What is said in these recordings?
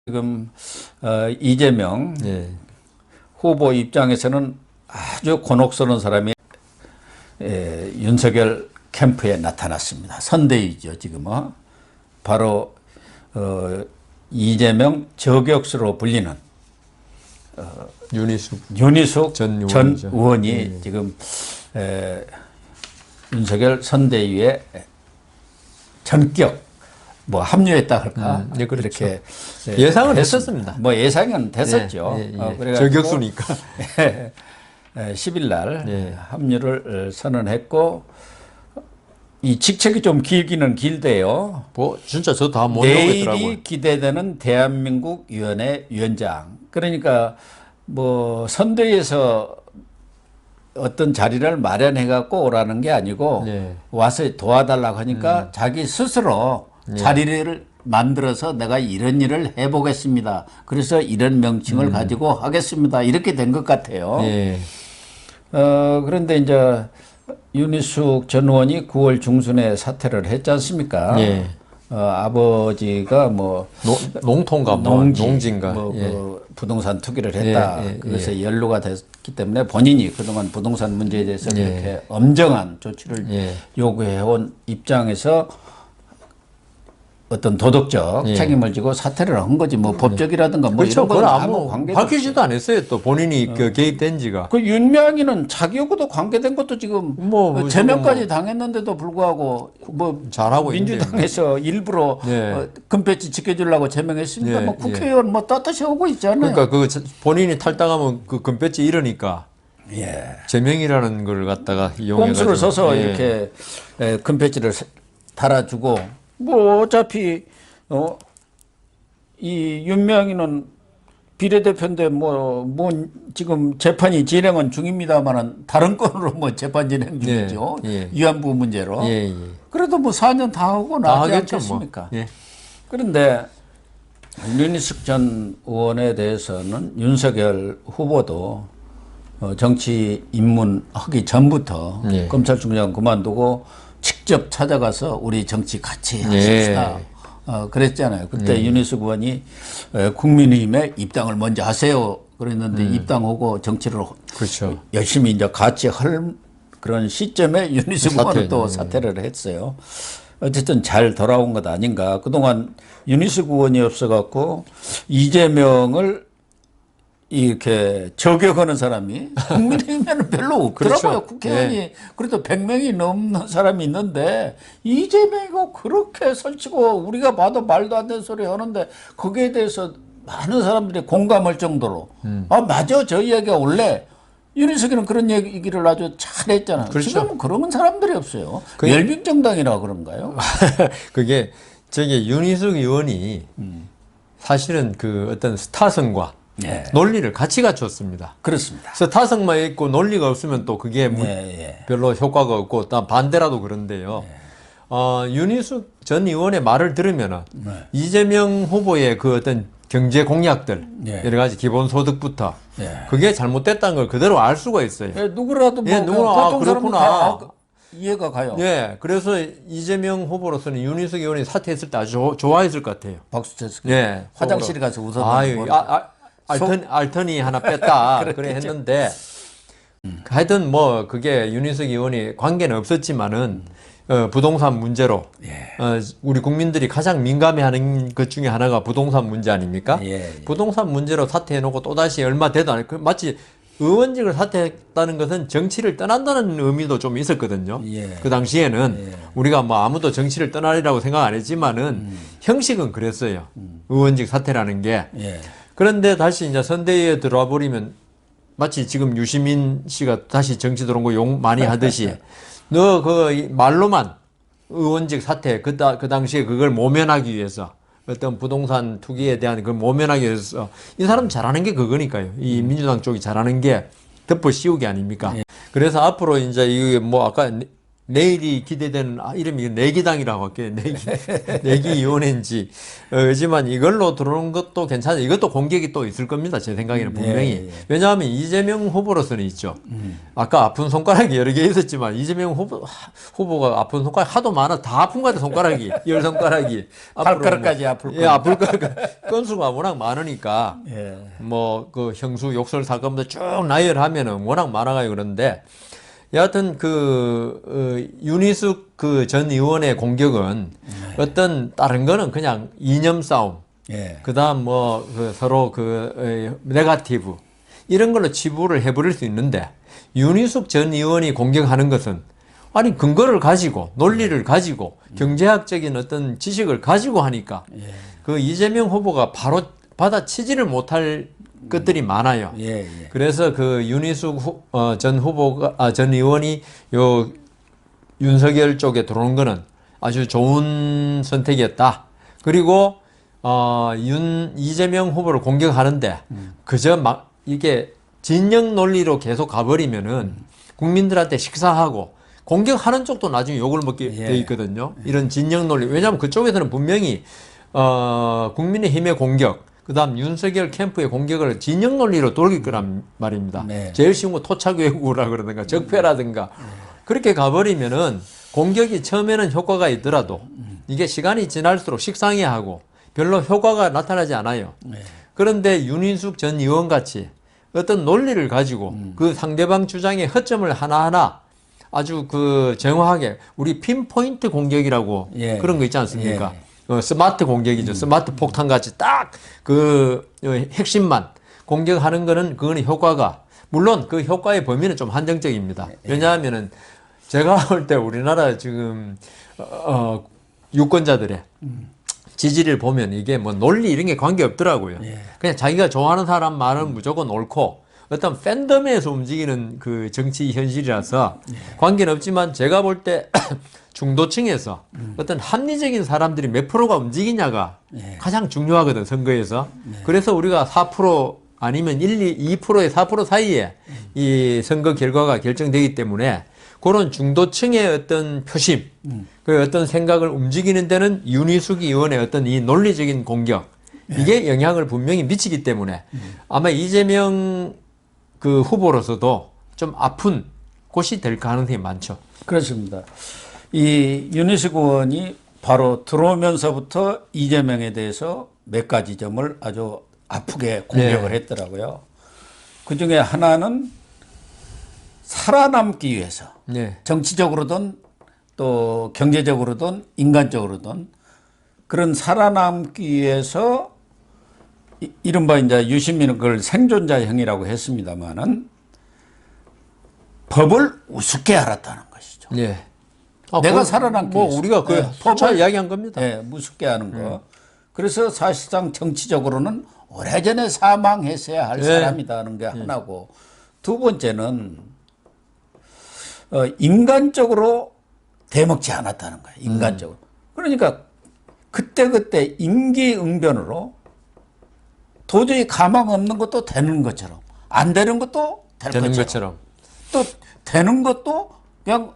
지금 이재명 후보 입장에서는 아주 곤혹스러운 사람이 윤석열 캠프에 나타났습니다. 선대위죠, 지금은. 바로 이재명 저격수로 불리는 윤희숙 전 의원이 지금 윤석열 선대위에 전격 합류했다 할까? 그렇죠. 이렇게 예상은 했었습니다. 예상은 됐었죠. 저격수니까. 10일 날 합류를 선언했고, 이 직책이 좀 길기는 길대요. 진짜 저도 다 못 넘겠더라고요. 내일이 기대되는 대한민국 위원회 위원장. 그러니까 선대위에서 어떤 자리를 마련해 갖고 오라는 게 아니고 와서 도와달라고 하니까 자기 스스로 자리를 만들어서 내가 이런 일을 해보겠습니다. 그래서 이런 명칭을 가지고 하겠습니다. 이렇게 된 것 같아요. 그런데 이제 윤희숙 전 의원이 9월 중순에 사퇴를 했지 않습니까? 아버지가 농토인가 농지인가 부동산 투기를 했다. 그래서 연루가 됐기 때문에 본인이 그동안 부동산 문제에 대해서 그렇게 엄정한 조치를 요구해온 입장에서 어떤 도덕적 책임을 지고 사퇴를 한 거지. 법적이라든가 그렇죠. 이런 건 아무 관계도 밝히지도 않았어요. 또 본인이 개입된 지가. 그 윤명희는 자기하고도 관계된 것도 지금 제명까지 당했는데도 불구하고 잘하고 민주당에서 일부러 금배지 지켜주려고 제명했으니까 국회의원 떳떳이 오고 있잖아요. 그러니까 본인이 탈당하면 그 금배지 잃으니까 제명이라는 걸 갖다가 이용해가지고 꼼수를 써서 이렇게 금배지를 달아주고 어차피 이 윤명희는 비례대표인데 지금 재판이 진행은 중입니다만은 다른 건으로 재판 진행 중이죠. 위안부 문제로. 그래도 4년 다 하고 나지 않겠습니까? 그런데 윤희숙 전 의원에 대해서는 윤석열 후보도 정치 입문하기 전부터 검찰총장 그만두고 직접 찾아가서 우리 정치 같이 하십시다. 그랬잖아요. 그때 윤희숙 의원이 국민의힘에 입당을 먼저 하세요. 그랬는데 입당하고 정치를 열심히 이제 같이 할 그런 시점에 윤희숙 의원은 또 사퇴를 했어요. 어쨌든 잘 돌아온 것 아닌가. 그동안 윤희숙 의원이 없어갖고 이재명을 이렇게 저격하는 사람이 국민의힘에는 별로 없더라고요. 국회의원이 그래도 100명이 넘는 사람이 있는데 이재명이가 그렇게 설치고 우리가 봐도 말도 안 되는 소리 하는데 거기에 대해서 많은 사람들이 공감할 정도로 맞아, 저 이야기가 원래 윤희숙이는 그런 얘기를 아주 잘했잖아요. 지금은 그런 사람들이 없어요. 열빙정당이라 그런가요? 그게 윤희숙 의원이 사실은 어떤 스타성과 논리를 같이 갖췄습니다. 그렇습니다. 스타성만 있고 논리가 없으면 또 그게 별로 효과가 없고 반대라도 그런데요. 윤희숙 전 의원의 말을 들으면 이재명 후보의 그 어떤 경제 공약들 여러 가지 기본소득부터 그게 잘못됐다는 걸 그대로 알 수가 있어요. 누구라도 누구나 그렇구나. 이해가 가요. 그래서 이재명 후보로서는 윤희숙 의원이 사퇴했을 때 아주 좋아했을 것 같아요. 박수 쳤어요. 화장실에 가서 웃었는데 알턴이 하나 뺐다 그래 했는데 하여튼 그게 윤희숙 의원이 관계는 없었지만은 부동산 문제로 우리 국민들이 가장 민감해하는 것 중에 하나가 부동산 문제 아닙니까? 부동산 문제로 사퇴해놓고 또다시 얼마 되도 않고 마치 의원직을 사퇴했다는 것은 정치를 떠난다는 의미도 좀 있었거든요. 그 당시에는 우리가 아무도 정치를 떠나리라고 생각 안 했지만은 형식은 그랬어요. 의원직 사퇴라는 게. 그런데 다시 이제 선대위에 들어와 버리면 마치 지금 유시민 씨가 다시 정치 들어온 거 욕 많이 하듯이 너 말로만 의원직 사퇴 그 당시에 그걸 모면하기 위해서 어떤 부동산 투기에 대한 그걸 모면하기 위해서 이 사람 잘하는 게 그거니까요. 이 민주당 쪽이 잘하는 게 덮어 씌우기 아닙니까? 그래서 앞으로 이제 아까 내일이 기대되는 이름이 내기당이라고 할게요. 내기위원회인지. 하지만 이걸로 들어오는 것도 괜찮아요. 이것도 공격이 또 있을 겁니다. 제 생각에는 분명히. 왜냐하면 이재명 후보로서는 있죠. 아까 아픈 손가락이 여러 개 있었지만 이재명 후보가 아픈 손가락 하도 많아. 다 아픈 거 같아, 손가락이. 열 손가락이. 발가락까지 아플 거. 예, 아플 거. 건수가 워낙 많으니까. 뭐 그 형수 욕설 사건부터 쭉 나열하면은 워낙 많아가요. 그런데 여하튼 윤희숙 전 의원의 공격은 어떤 다른 거는 그냥 이념 싸움, 그다음 서로 네거티브 이런 걸로 치부를 해버릴 수 있는데 윤희숙 전 의원이 공격하는 것은 아니 근거를 가지고 논리를 가지고 경제학적인 어떤 지식을 가지고 하니까 그 이재명 후보가 바로 받아치지를 못할 것들이 많아요. 그래서 윤희숙 전 의원이 윤석열 쪽에 들어오는 거는 아주 좋은 선택이었다. 그리고 이재명 후보를 공격하는데 그저 이게 진영 논리로 계속 가버리면은 국민들한테 식사하고 공격하는 쪽도 나중에 욕을 먹게 돼 있거든요. 이런 진영 논리. 왜냐하면 그쪽에서는 분명히 국민의힘의 공격, 그다음 윤석열 캠프의 공격을 진영 논리로 돌릴 거란 말입니다. 제일 쉬운 거 토착외구라 그러든가 적폐라든가 그렇게 가버리면은 공격이 처음에는 효과가 있더라도 이게 시간이 지날수록 식상해하고 별로 효과가 나타나지 않아요. 그런데 윤희숙 전 의원 같이 어떤 논리를 가지고 그 상대방 주장의 허점을 하나하나 아주 정확하게 우리 핀포인트 공격이라고 그런 거 있지 않습니까? 스마트 공격이죠. 스마트 폭탄 같이 딱 핵심만 공격하는 거는 그거는 효과가 물론 그 효과의 범위는 좀 한정적입니다. 왜냐하면은 제가 볼 때 우리나라 지금 유권자들의 지지를 보면 이게 뭐 논리 이런 게 관계 없더라고요. 그냥 자기가 좋아하는 사람 말은 무조건 옳고 어떤 팬덤에서 움직이는 그 정치 현실이라서 관계는 없지만 제가 볼 때 중도층에서 어떤 합리적인 사람들이 몇 프로가 움직이냐가 가장 중요하거든, 선거에서. 그래서 우리가 4% 아니면 2%의 4% 사이에 이 선거 결과가 결정되기 때문에 그런 중도층의 어떤 표심, 그 어떤 생각을 움직이는 데는 윤희숙 의원의 어떤 이 논리적인 공격, 이게 영향을 분명히 미치기 때문에 아마 이재명 후보로서도 좀 아픈 곳이 될 가능성이 많죠. 그렇습니다. 이 윤희숙 의원이 바로 들어오면서부터 이재명에 대해서 몇 가지 점을 아주 아프게 공격을 했더라고요. 그 중에 하나는 살아남기 위해서 정치적으로든 또 경제적으로든 인간적으로든 그런 살아남기 위해서 이른바 이제 유시민은 그걸 생존자형이라고 했습니다만은 법을 우습게 알았다는 것이죠. 내가 살아남기 위해서. 우리가 법을 이야기한 겁니다. 무섭게 하는 거. 그래서 사실상 정치적으로는 오래전에 사망했어야 할 사람이라는 게 하나고, 두 번째는 인간적으로 대먹지 않았다는 거예요. 인간적으로. 그러니까 그때그때 임기응변으로 도저히 가망 없는 것도 되는 것처럼, 안 되는 것도 되는 것처럼, 또 되는 것도 그냥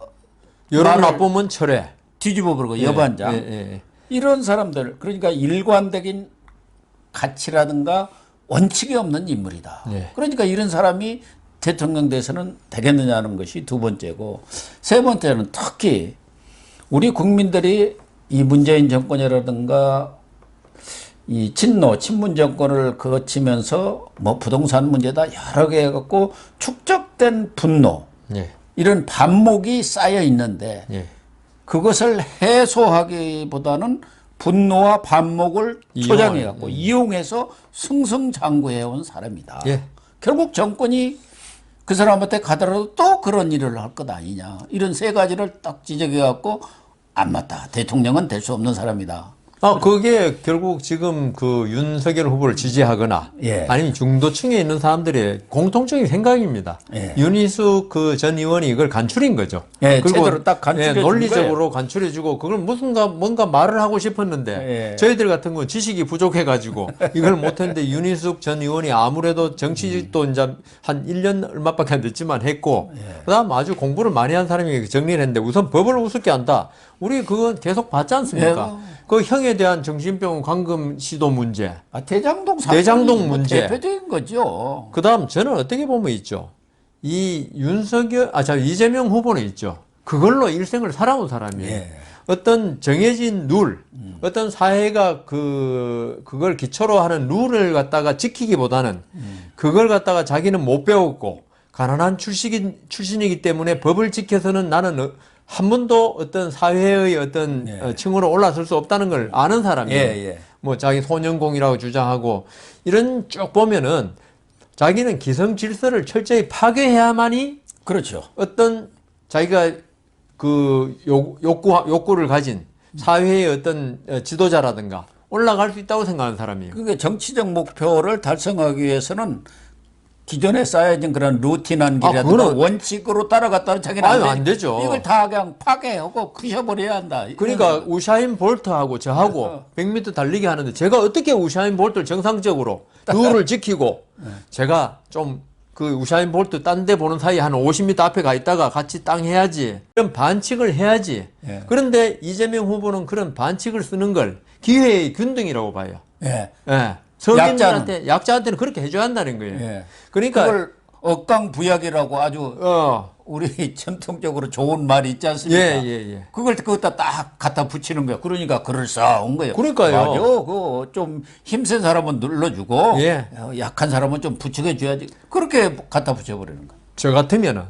여론 나쁘면 철회, 뒤집어 버리고 여반장. 이런 사람들, 그러니까 일관적인 가치라든가 원칙이 없는 인물이다. 그러니까 이런 사람이 대통령 돼서는 되겠느냐는 것이 두 번째고, 세 번째는 특히 우리 국민들이 이 문재인 정권이라든가 이 친문 정권을 거치면서 뭐 부동산 문제다 여러 개 해갖고 축적된 분노, 이런 반목이 쌓여 있는데 그것을 해소하기보다는 분노와 반목을 초장해갖고 이용해서 승승장구해온 사람이다. 결국 정권이 그 사람한테 가더라도 또 그런 일을 할 것 아니냐. 이런 세 가지를 딱 지적해갖고 안 맞다. 대통령은 될 수 없는 사람이다. 그게 결국 지금 그 윤석열 후보를 지지하거나 예. 아니면 중도층에 있는 사람들의 공통적인 생각입니다. 예. 윤희숙 그 전 의원이 이걸 간추린 거죠. 예, 그리고 제대로 딱 간추려 논리적으로 간추려주고 그걸 뭔가 말을 하고 싶었는데 예. 저희들 같은 건 지식이 부족해가지고 이걸 못했는데 윤희숙 전 의원이 아무래도 정치도 이제 한 1년 얼마밖에 안 됐지만 했고 그다음 아주 공부를 많이 한 사람이 정리를 했는데 우선 법을 우습게 한다. 우리 그건 계속 봤지 않습니까? 그 형에 대한 정신병 관금 시도 문제, 대장동 문제, 대표적인 거죠. 그다음 저는 어떻게 보면 있죠. 이 이재명 후보는 있죠. 그걸로 일생을 살아온 사람이에요. 예. 어떤 정해진 룰, 어떤 사회가 그걸 기초로 하는 룰을 갖다가 지키기보다는 그걸 갖다가 자기는 못 배웠고 가난한 출신이기 때문에 법을 지켜서는 나는 한 번도 어떤 사회의 어떤 층으로 올라설 수 없다는 걸 아는 사람이에요. 뭐 자기 소년공이라고 주장하고 이런 쭉 보면은 자기는 기성 질서를 철저히 파괴해야만이 그렇죠. 어떤 자기가 그 욕구를 가진 사회의 어떤 지도자라든가 올라갈 수 있다고 생각하는 사람이에요. 그게 정치적 목표를 달성하기 위해서는 기존에 쌓여진 그런 루틴한 길이라든가 원칙으로 따라갔다는 자기는 안 되죠. 이걸 다 그냥 파괴하고 부셔버려야 한다. 그러니까 우샤인 볼트하고 저하고 100m 달리기 하는데 제가 어떻게 우샤인 볼트를 정상적으로 룰을 지키고 제가 좀 그 우샤인 볼트 딴 데 보는 사이에 한 50m 앞에 가 있다가 같이 땅 해야지. 그런 반칙을 해야지. 그런데 이재명 후보는 그런 반칙을 쓰는 걸 기회의 균등이라고 봐요. 서민들한테 약자한테는 그렇게 해줘야 한다는 거예요. 그러니까 그걸 억강부약이라고 아주 우리 전통적으로 좋은 말이 있지 않습니까? 그걸 그것다 딱 갖다 붙이는 거야. 그러니까 그럴싸한 거예요. 그러니까요. 맞아. 그 좀 힘센 사람은 눌러주고 약한 사람은 좀 부추겨줘야지. 그렇게 갖다 붙여버리는 거야. 저 같으면은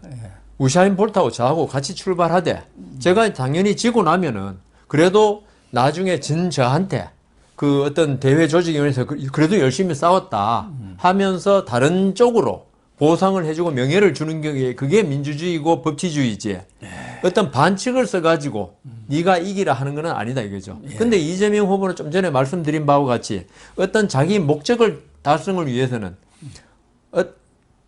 우샤인 볼트하고 저하고 같이 출발하되 제가 당연히 지고 나면은 그래도 나중에 진 저한테 그 어떤 대회 조직위원회에서 그래도 열심히 싸웠다 하면서 다른 쪽으로 보상을 해주고 명예를 주는 게 그게 민주주의고 법치주의지. 어떤 반칙을 써가지고 네가 이기라 하는 건 아니다 이거죠. 근데 이재명 후보는 좀 전에 말씀드린 바와 같이 어떤 자기 목적을 달성을 위해서는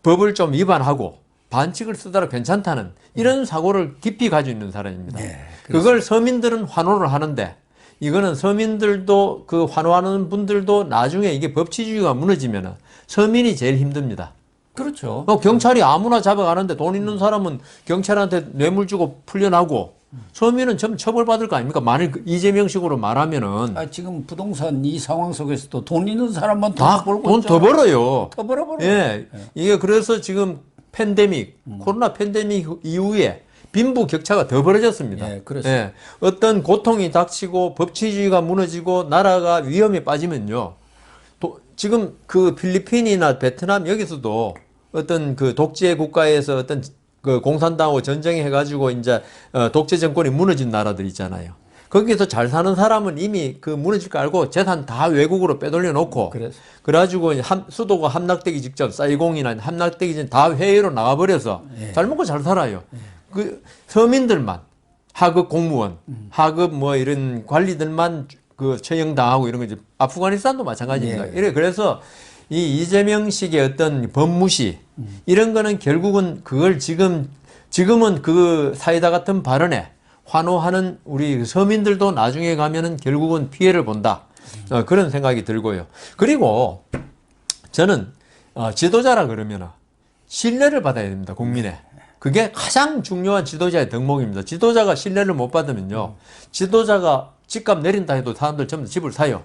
법을 좀 위반하고 반칙을 쓰더라도 괜찮다는 이런 사고를 깊이 가지고 있는 사람입니다. 그걸 서민들은 환호를 하는데 이거는 서민들도 그 환호하는 분들도 나중에 이게 법치주의가 무너지면 서민이 제일 힘듭니다. 그렇죠. 경찰이 아무나 잡아가는데 돈 있는 사람은 경찰한테 뇌물 주고 풀려나고 서민은 좀 처벌받을 거 아닙니까? 만일 이재명식으로 말하면은. 지금 부동산 이 상황 속에서도 돈 있는 사람만 돈 더 벌어요. 더 벌어버려요. 이게 그래서 지금 코로나 팬데믹 이후에 빈부 격차가 더 벌어졌습니다. 어떤 고통이 닥치고 법치주의가 무너지고 나라가 위험에 빠지면요. 지금 그 필리핀이나 베트남 여기서도 어떤 그 독재 국가에서 어떤 그 공산당하고 전쟁해가지고 이제 독재 정권이 무너진 나라들 있잖아요. 거기서 잘 사는 사람은 이미 그 무너질 거 알고 재산 다 외국으로 빼돌려 놓고 그래가지고 수도가 함락되기 직전 사이공이나 함락되기 전 다 해외로 나가버려서 잘 먹고 잘 살아요. 그 서민들만 하급 공무원, 하급 뭐 이런 관리들만 그 처형당하고 이런 거지. 아프가니스탄도 마찬가지입니다. 그래서 이 이재명식의 어떤 법무시 이런 거는 결국은 그걸 지금은 그 사이다 같은 발언에 환호하는 우리 서민들도 나중에 가면은 결국은 피해를 본다. 그런 생각이 들고요. 그리고 저는 지도자라 그러면 신뢰를 받아야 됩니다. 국민의. 그게 가장 중요한 지도자의 덕목입니다. 지도자가 신뢰를 못 받으면요. 지도자가 집값 내린다 해도 사람들 전부 집을 사요.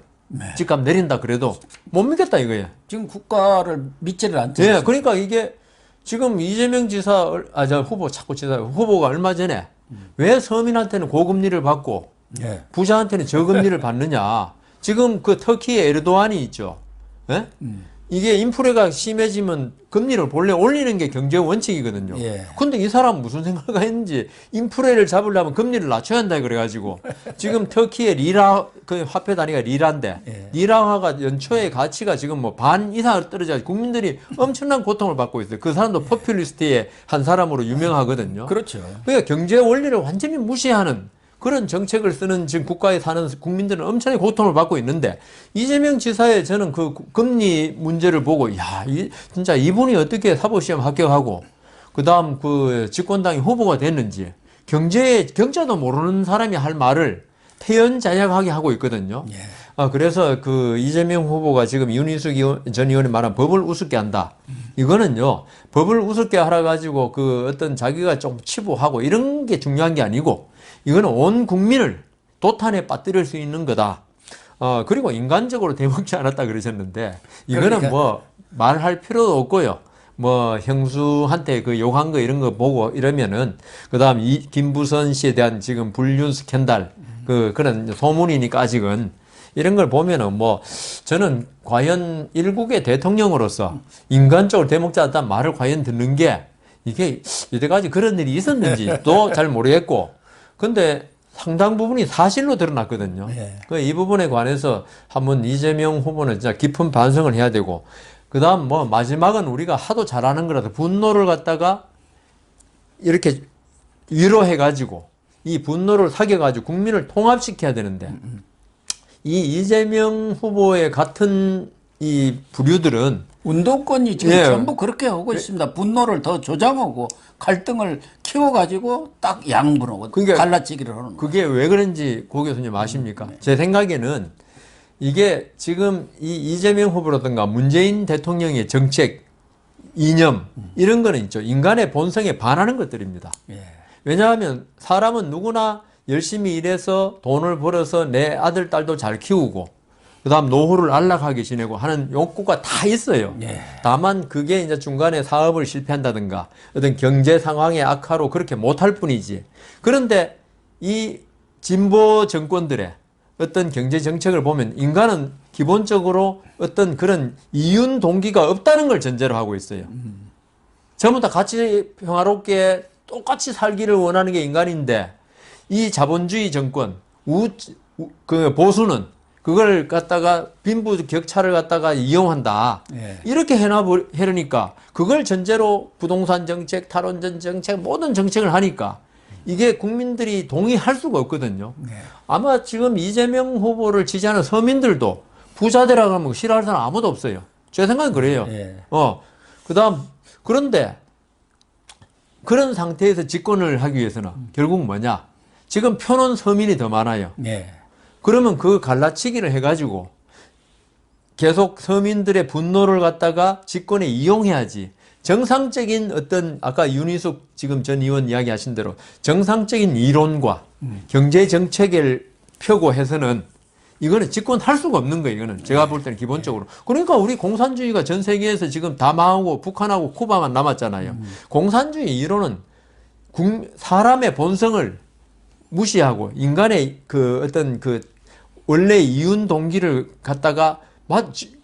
집값 내린다 그래도 못 믿겠다 이거예요. 지금 국가를 믿지를 않죠. 그러니까 이게 지금 이재명 후보가 얼마 전에 왜 서민한테는 고금리를 받고 부자한테는 저금리를 받느냐. 지금 그 터키의 에르도안이 있죠. 이게 인플레가 심해지면 금리를 본래 올리는 게 경제 원칙이거든요. 근데 이 사람 무슨 생각을 했는지 인플레를 잡으려면 금리를 낮춰야 한다 그래가지고 지금 터키의 리라 그 화폐 단위가 리라인데 리라화가 연초의 가치가 지금 뭐 반 이상 떨어져 국민들이 엄청난 고통을 받고 있어요. 그 사람도 포퓰리스트의 한 사람으로 유명하거든요. 그렇죠. 그러니까 경제 원리를 완전히 무시하는 그런 정책을 쓰는 지금 국가에 사는 국민들은 엄청나게 고통을 받고 있는데 이재명 지사의 저는 그 금리 문제를 보고 진짜 이분이 어떻게 사법시험 합격하고 그다음 그 집권당의 후보가 됐는지 경제도 모르는 사람이 할 말을 태연자약하게 하고 있거든요. 예. 그래서 그 이재명 후보가 지금 윤희숙 전 의원이 말한 법을 우습게 한다. 이거는요, 법을 우습게 하라 가지고 그 어떤 자기가 좀 치부하고 이런 게 중요한 게 아니고 이거는 온 국민을 도탄에 빠뜨릴 수 있는 거다. 그리고 인간적으로 대먹지 않았다 그러셨는데 이거는 그러니까. 뭐 말할 필요도 없고요. 뭐 형수한테 그 욕한 거 이런 거 보고 이러면은 그다음 김부선 씨에 대한 지금 불륜 스캔들 그런 소문이니까 아직은 이런 걸 보면은 뭐 저는 과연 일국의 대통령으로서 인간적으로 대먹지 않았다는 말을 과연 듣는 게 이게 이때까지 그런 일이 있었는지도 잘 모르겠고 근데 상당 부분이 사실로 드러났거든요. 예. 이 부분에 관해서 한번 이재명 후보는 진짜 깊은 반성을 해야 되고 그다음 뭐 마지막은 우리가 하도 잘하는 거라서 분노를 갖다가 이렇게 위로해가지고 이 분노를 사겨가지고 국민을 통합시켜야 되는데 이 이재명 후보의 같은 이 부류들은 운동권이 지금 예. 전부 그렇게 하고 있습니다. 분노를 더 조장하고 갈등을 키워가지고 딱 양분하고 그러니까 갈라치기를 하는 거예요. 그게 왜 그런지 고 교수님 아십니까? 제 생각에는 이게 지금 이 이재명 후보라든가 문재인 대통령의 정책, 이념 이런 거는 있죠. 인간의 본성에 반하는 것들입니다. 예. 왜냐하면 사람은 누구나 열심히 일해서 돈을 벌어서 내 아들, 딸도 잘 키우고 그다음 노후를 안락하게 지내고 하는 욕구가 다 있어요. 예. 다만 그게 이제 중간에 사업을 실패한다든가 어떤 경제 상황의 악화로 그렇게 못할 뿐이지. 그런데 이 진보 정권들의 어떤 경제 정책을 보면 인간은 기본적으로 어떤 그런 이윤 동기가 없다는 걸 전제로 하고 있어요. 전부 다 같이 평화롭게 똑같이 살기를 원하는 게 인간인데 이 자본주의 정권, 그 보수는 그걸 갖다가 빈부 격차를 갖다가 이용한다. 예. 이렇게 해놓으니까 그걸 전제로 부동산 정책, 탈원전 정책, 모든 정책을 하니까 이게 국민들이 동의할 수가 없거든요. 네. 아마 지금 이재명 후보를 지지하는 서민들도 부자들이라고 하면 싫어할 사람 아무도 없어요. 제 생각은 그래요. 예. 그다음 그런데 그런 상태에서 집권을 하기 위해서는 결국 뭐냐? 지금 표는 서민이 더 많아요. 예. 그러면 그 갈라치기를 해가지고 계속 서민들의 분노를 갖다가 집권에 이용해야지. 정상적인 어떤 아까 윤희숙 지금 전 의원 이야기하신 대로 정상적인 이론과 경제 정책을 펴고 해서는 이거는 집권할 수가 없는 거예요. 이거는 제가 볼 때는 기본적으로. 그러니까 우리 공산주의가 전 세계에서 지금 다 망하고 북한하고 쿠바만 남았잖아요. 공산주의 이론은 사람의 본성을 무시하고 인간의 그 어떤 그 원래 이윤 동기를 갖다가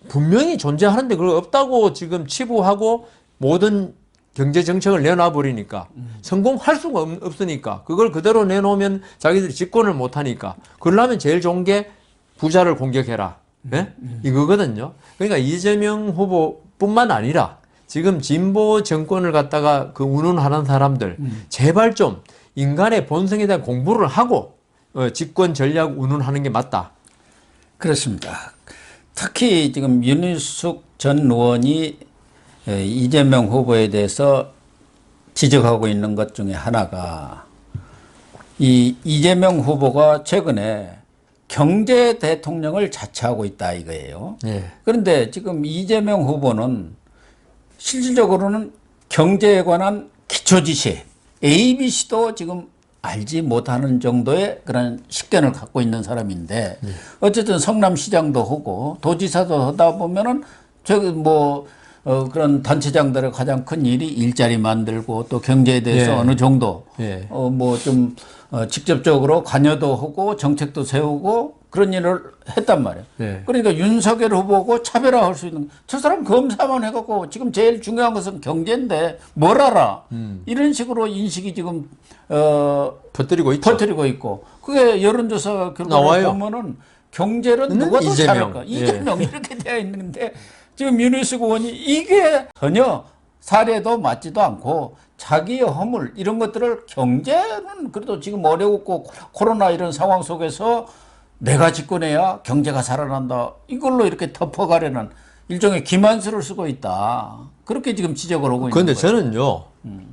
분명히 존재하는데 그걸 없다고 지금 치부하고 모든 경제 정책을 내놔 버리니까 성공할 수가 없으니까 그걸 그대로 내놓으면 자기들이 집권을 못 하니까 그러려면 제일 좋은 게 부자를 공격해라. 네? 이거거든요. 그러니까 이재명 후보뿐만 아니라 지금 진보 정권을 갖다가 그 운운하는 사람들 제발 좀 인간의 본성에 대한 공부를 하고 집권 전략 운운하는 게 맞다. 그렇습니다. 특히 지금 윤희숙 전 의원이 이재명 후보에 대해서 지적하고 있는 것 중에 하나가 이 이재명 후보가 최근에 경제 대통령을 자처하고 있다 이거예요. 네. 그런데 지금 이재명 후보는 실질적으로는 경제에 관한 기초 지식 ABC도 지금 알지 못하는 정도의 그런 식견을 갖고 있는 사람인데 어쨌든 성남시장도 하고 도지사도 하다 보면은 저기 뭐 그런 단체장들의 가장 큰 일이 일자리 만들고 또 경제에 대해서 예. 어느 정도 예. 뭐 좀 직접적으로 관여도 하고 정책도 세우고 그런 일을 했단 말이에요. 예. 그러니까 윤석열 후보고 차별화할 수 있는 저 사람 검사만 해갖고 지금 제일 중요한 것은 경제인데 뭘 알아? 이런 식으로 인식이 지금 퍼뜨리고 있죠. 퍼뜨리고 있고 그게 여론조사 결과를 보면은 경제는 누가 더 이재명. 잘할까? 이재명 이렇게 되어 있는데 지금 윤희숙 의원이 이게 전혀 사례도 맞지도 않고 자기의 허물 이런 것들을 경제는 그래도 지금 어려웠고 코로나 이런 상황 속에서 내가 집권해야 경제가 살아난다. 이걸로 이렇게 덮어가려는 일종의 기만수를 쓰고 있다. 그렇게 지금 지적을 하고 있는 그런데 거예요. 저는요,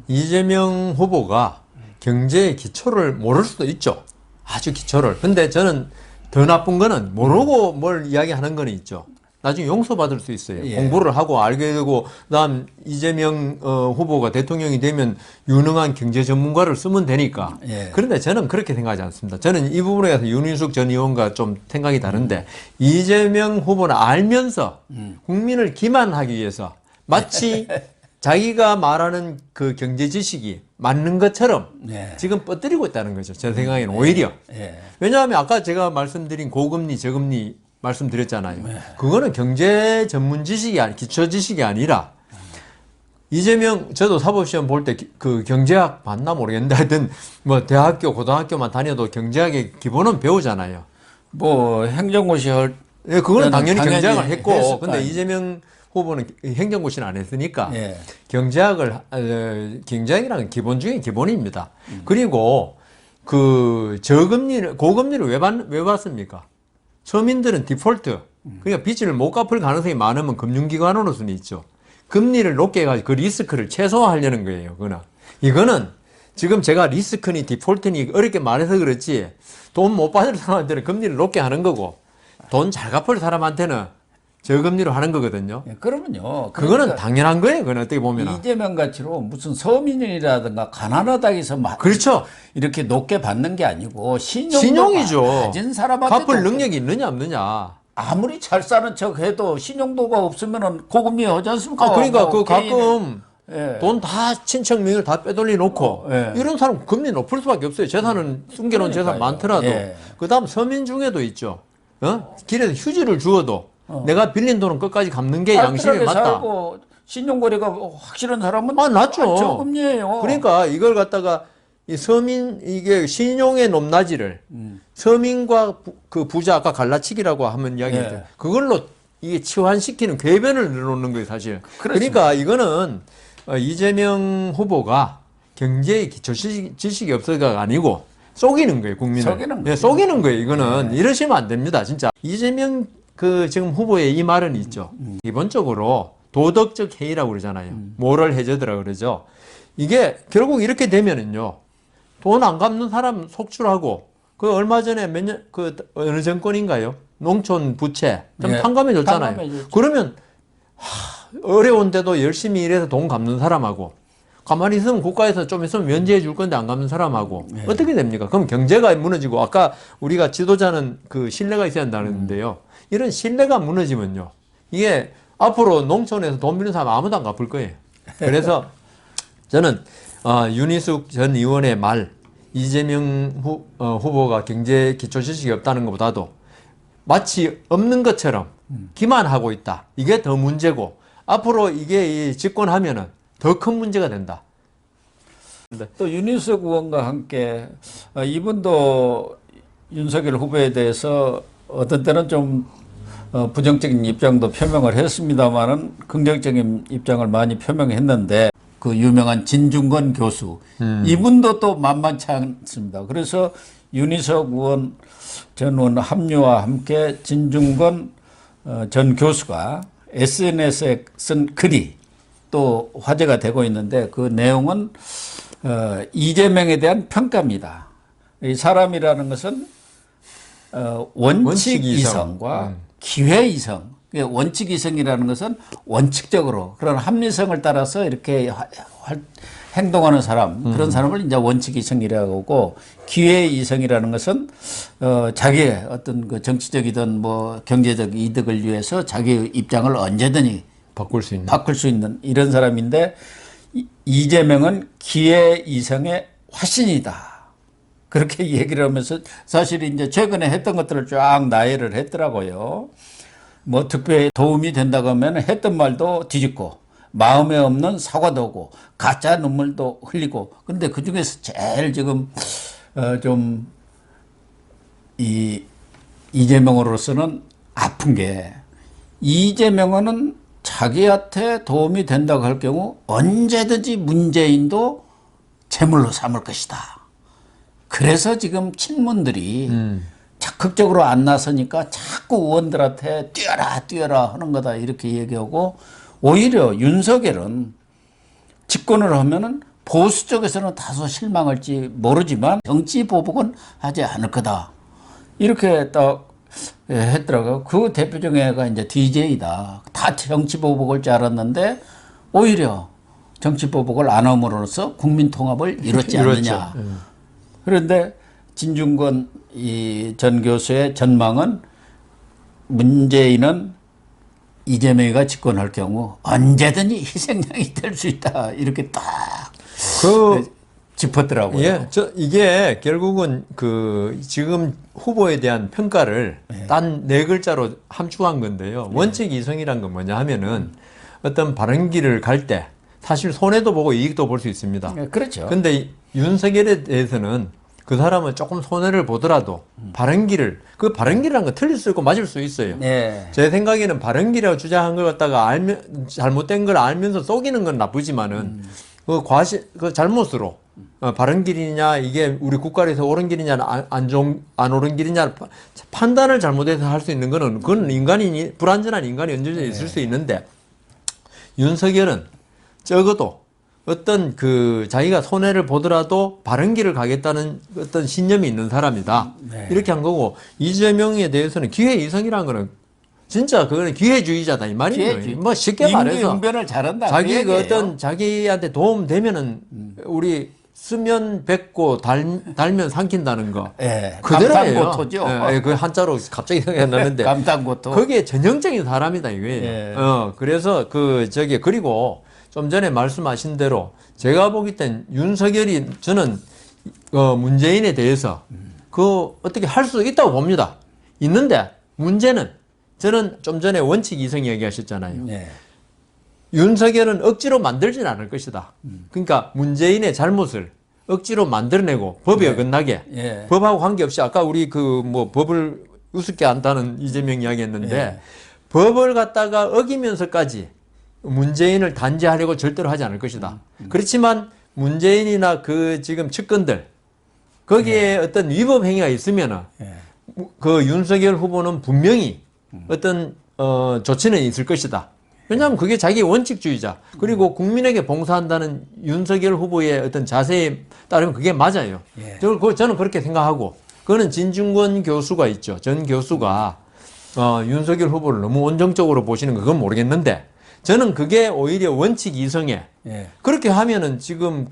이재명 후보가 경제의 기초를 모를 수도 있죠. 아주 기초를. 근데 저는 더 나쁜 거는 모르고 뭘 이야기하는 거는 있죠. 나중에 용서받을 수 있어요. 예. 공부를 하고 알게 되고, 그다음 이재명 후보가 대통령이 되면 유능한 경제 전문가를 쓰면 되니까. 예. 그런데 저는 그렇게 생각하지 않습니다. 저는 이 부분에 대해서 윤인숙 전 의원과 좀 생각이 다른데, 이재명 후보는 알면서 국민을 기만하기 위해서 마치 자기가 말하는 그 경제 지식이 맞는 것처럼 예. 지금 뻗뜨리고 있다는 거죠. 제 생각에는 오히려. 예. 왜냐하면 아까 제가 말씀드린 고금리, 저금리 말씀드렸잖아요. 그거는 경제 전문 지식이 기초 지식이 아니라 이재명, 저도 사법시험 볼 때 그 경제학 봤나 모르겠는데 하여튼 뭐 대학교, 고등학교만 다녀도 경제학의 기본은 배우잖아요. 뭐 행정고시 할 예, 그거는 당연히 경제학을 했고, 했을 거 근데 아니에요. 이재명 후보는 행정고시는 안 했으니까 예. 경제학이라는 기본 중에 기본입니다. 그리고 그 고금리를 왜 받습니까? 서민들은 디폴트, 그러니까 빚을 못 갚을 가능성이 많으면 금융기관으로서는 있죠. 금리를 높게 해가지고 그 리스크를 최소화하려는 거예요. 이거는 지금 제가 리스크니 디폴트니 어렵게 말해서 그렇지 돈 못 받을 사람한테는 금리를 높게 하는 거고 돈 잘 갚을 사람한테는 저금리로 하는 거거든요. 예, 그러면요. 그거는 당연한 거예요. 그건 어떻게 보면. 이재명 같이로 무슨 서민이라든가 가난하다고 해서 막 그렇죠. 이렇게 높게 받는 게 아니고 신용이죠. 가진 사람한테 갚을 능력이 있느냐 없느냐. 아무리 잘 사는 척 해도 신용도가 없으면은 고금리 하지 않습니까? 그러니까 뭐 그 개인의- 가끔 예. 돈 다 친척 명의를 다 빼돌려 놓고 예. 이런 사람 금리 높을 수밖에 없어요. 재산은 숨겨놓은 재산 그러니까요. 많더라도. 예. 그다음 서민 중에도 있죠. 길에서 휴지를 주어도 내가 빌린 돈은 끝까지 갚는 게 양심이 알뜰하게 맞다. 살고 신용거래가 확실한 사람은 낫죠. 저금리예요. 그러니까 이걸 갖다가 이 서민 이게 신용의 높낮이를 서민과 그 부자 아까 갈라치기라고 하면 이야기했죠. 예. 그걸로 이게 치환시키는 궤변을 늘어놓는 거예요, 사실. 그렇습니다. 그러니까 이거는 이재명 후보가 경제의 기초 지식이 없어가 아니고 속이는 거예요, 국민을. 속이는 거죠. 속이는 거예요, 이거는. 이러시면 안 됩니다, 진짜. 이재명 그 지금 후보의 이 말은 있죠. 기본적으로 도덕적 해이라고 그러잖아요. 모럴 해저드라고 그러죠. 이게 결국 이렇게 되면은요. 돈 안 갚는 사람 속출하고 그 얼마 전에 그 어느 정권인가요? 농촌 부채 좀 예. 탕감해 줬잖아요. 탕감해줬죠. 그러면 어려운데도 열심히 일해서 돈 갚는 사람하고 가만히 있으면 국가에서 좀 있으면 면제해 줄 건데 안 갚는 사람하고 어떻게 됩니까? 그럼 경제가 무너지고 아까 우리가 지도자는 그 신뢰가 있어야 한다는데요. 이런 신뢰가 무너지면요. 이게 앞으로 농촌에서 돈 빌린 사람 아무도 안 갚을 거예요. 그래서 저는 윤희숙 전 의원의 말, 이재명 후보가 경제 기초 지식이 없다는 것보다도 마치 없는 것처럼 기만하고 있다. 이게 더 문제고 앞으로 이게 집권하면은 더 큰 문제가 된다. 또 윤희숙 의원과 함께 이분도 윤석열 후보에 대해서 어떤 때는 좀 부정적인 입장도 표명을 했습니다만은 긍정적인 입장을 많이 표명했는데 그 유명한 진중권 교수 이분도 또 만만치 않습니다. 그래서 윤희숙 의원 전 의원 합류와 함께 진중권 전 교수가 SNS에 쓴 글이 또 화제가 되고 있는데 그 내용은 이재명에 대한 평가입니다. 이 사람이라는 것은 원칙 이성과 기회 이성. 원칙 이성이라는 것은 원칙적으로 그런 합리성을 따라서 이렇게 행동하는 사람, 그런 사람을 이제 원칙 이성이라고 하고 기회 이성이라는 것은 자기의 어떤 그 정치적이든 뭐 경제적 이득을 위해서 자기의 입장을 언제든지 바꿀 수 있는 이런 사람인데 이재명은 기회 이성의 화신이다. 그렇게 얘기를 하면서 사실 이제 최근에 했던 것들을 쫙 나열을 했더라고요. 뭐 특별히 도움이 된다고 하면 했던 말도 뒤집고 마음에 없는 사과도 하고 가짜 눈물도 흘리고 근데 그 중에서 제일 지금 좀 이재명으로서는 아픈 게 이재명은 자기한테 도움이 된다고 할 경우 언제든지 문재인도 제물로 삼을 것이다. 그래서 지금 친문들이 적극적으로 안 나서니까 자꾸 의원들한테 뛰어라 하는 거다 이렇게 얘기하고, 오히려 윤석열은 집권을 하면은 보수 쪽에서는 다소 실망할지 모르지만 정치 보복은 하지 않을 거다 이렇게 딱 했더라고요. 그 대표 중에 애가 이제 DJ다. 다 정치 보복을 줄 알았는데 오히려 정치 보복을 안 함으로써 국민 통합을 이뤘지 않느냐. 그런데 진중권 전 교수의 전망은 문재인은 이재명이가 집권할 경우 언제든지 희생양이 될 수 있다 이렇게 딱 짚었더라고요. 예, 이게 결국은 지금 후보에 대한 평가를 단 네 글자로 함축한 건데요. 원칙 이성이란 건 뭐냐 하면은 어떤 바른 길을 갈 때 사실 손해도 보고 이익도 볼 수 있습니다. 그렇죠. 근데 윤석열에 대해서는 그 사람은 조금 손해를 보더라도 바른 길을, 그 바른 길이라는 건 틀릴 수 있고 맞을 수 있어요. 네. 제 생각에는 바른 길이라고 주장한 걸 갖다가 잘못된 걸 알면서 속이는 건 나쁘지만은 그 잘못으로 바른 길이냐 이게 우리 국가에서 옳은 길이냐 안 옳은 길이냐 판단을 잘못해서 할 수 있는 거는 그건 인간이 불완전한 인간이 언제든지 있을 수 있는데, 윤석열은 적어도 어떤 자기가 손해를 보더라도 바른 길을 가겠다는 어떤 신념이 있는 사람이다. 네. 이렇게 한 거고, 이재명에 대해서는 기회 이성이라는 거는 진짜 그거는 기회주의자다 이 말이에요. 뭐 쉽게 말해서 응변을 잘한다. 자기가 어떤 자기한테 도움 되면은 우리 쓰면 뱉고 달면 삼킨다는 거. 예, 그대로예요. 감탄고토죠. 예, 그 한자로 갑자기 생각났는데. 감탄고토. 그게 전형적인 사람이다 이거예요. 예. 그래서 그리고 좀 전에 말씀하신 대로 제가 보기 땐 윤석열이 저는 문재인에 대해서 어떻게 할 수 있다고 봅니다. 있는데 문제는 저는 좀 전에 원칙 이성 얘기하셨잖아요. 네. 윤석열은 억지로 만들지는 않을 것이다. 그러니까 문재인의 잘못을 억지로 만들어내고 법에 어긋나게 법하고 관계없이 아까 우리 법을 우습게 안다는 이재명 이야기했는데 법을 갖다가 어기면서까지 문재인을 단죄하려고 절대로 하지 않을 것이다. 그렇지만 문재인이나 지금 측근들 거기에 어떤 위법 행위가 있으면은 그 윤석열 후보는 분명히 어떤 조치는 있을 것이다. 왜냐하면 그게 자기 원칙주의자 그리고 국민에게 봉사한다는 윤석열 후보의 어떤 자세에 따르면 그게 맞아요. 저는 그렇게 생각하고, 그거는 진중권 교수가 있죠. 전 교수가 윤석열 후보를 너무 온정적으로 보시는 그건 모르겠는데, 저는 그게 오히려 원칙 이성에 그렇게 하면은 지금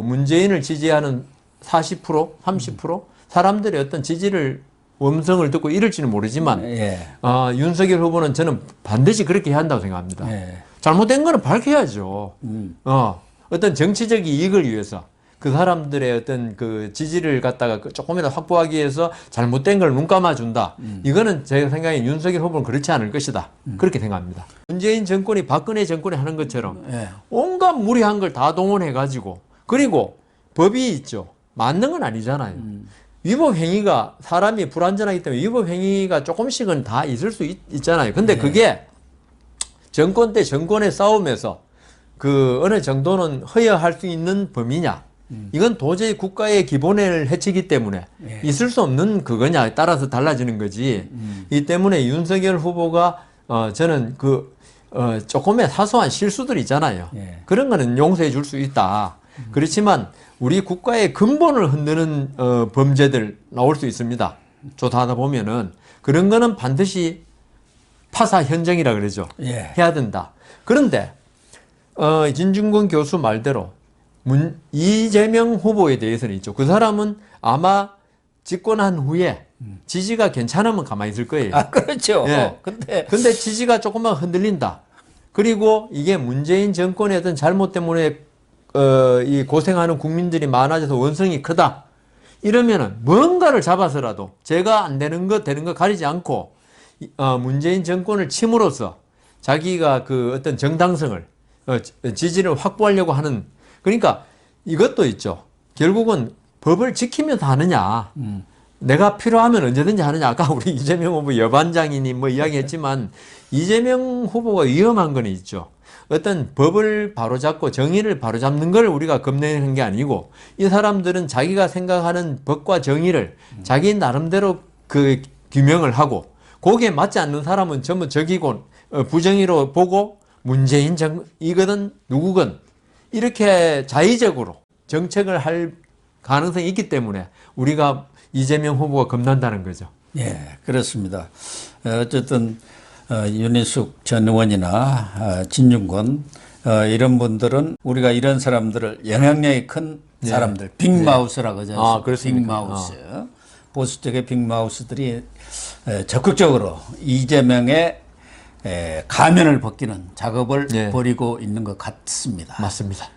문재인을 지지하는 40%, 30% 사람들의 어떤 지지를 음성을 듣고 이럴지는 모르지만 윤석열 후보는 저는 반드시 그렇게 해야 한다고 생각합니다. 잘못된 거는 밝혀야죠. 어떤 정치적 이익을 위해서 그 사람들의 어떤 지지를 갖다가 조금이라도 확보하기 위해서 잘못된 걸 눈 감아준다. 이거는 제 생각에 윤석열 후보는 그렇지 않을 것이다. 그렇게 생각합니다. 문재인 정권이 박근혜 정권이 하는 것처럼 온갖 무리한 걸 다 동원해가지고, 그리고 법이 있죠. 맞는 건 아니잖아요. 위법 행위가, 사람이 불완전하기 때문에 위법 행위가 조금씩은 다 있을 수 있잖아요. 근데 그게 정권 때 정권의 싸움에서 어느 정도는 허여할 수 있는 범위냐, 이건 도저히 국가의 기본을 해치기 때문에 있을 수 없는 그거냐에 따라서 달라지는 거지. 이 때문에 윤석열 후보가 저는 조금의 사소한 실수들 있잖아요. 그런 거는 용서해 줄 수 있다. 그렇지만 우리 국가의 근본을 흔드는 범죄들 나올 수 있습니다. 조사하다 보면은 그런 거는 반드시 파사 현정이라 그러죠. 해야 된다. 그런데 진중권 교수 말대로 이재명 후보에 대해서는 있죠. 그 사람은 아마 집권한 후에 지지가 괜찮으면 가만히 있을 거예요. 그렇죠. 근데 지지가 조금만 흔들린다. 그리고 이게 문재인 정권의 어떤 잘못 때문에 이 고생하는 국민들이 많아져서 원성이 크다. 이러면은 뭔가를 잡아서라도 제가 안 되는 거 되는 거 가리지 않고 문재인 정권을 침으로써 자기가 어떤 정당성을 지지를 확보하려고 하는, 그러니까 이것도 있죠. 결국은 법을 지키면서 하느냐, 내가 필요하면 언제든지 하느냐. 아까 우리 이재명 후보 여반장이니 이야기했지만 이재명 후보가 위험한 건 있죠. 어떤 법을 바로잡고 정의를 바로잡는 걸 우리가 겁내는 게 아니고 이 사람들은 자기가 생각하는 법과 정의를 자기 나름대로 그 규명을 하고 거기에 맞지 않는 사람은 전부 적이고 부정의로 보고 문재인 이거든 누구건 이렇게 자의적으로 정책을 할 가능성이 있기 때문에 우리가 이재명 후보가 겁난다는 거죠. 예, 그렇습니다. 어쨌든 윤희숙 전 의원이나 진중권 이런 분들은 우리가 이런 사람들을 영향력이 큰 사람들 빅마우스라고 하죠. 빅마우스. 보수 쪽의 빅마우스들이 적극적으로 이재명의 가면을 벗기는 작업을 벌이고 있는 것 같습니다. 맞습니다.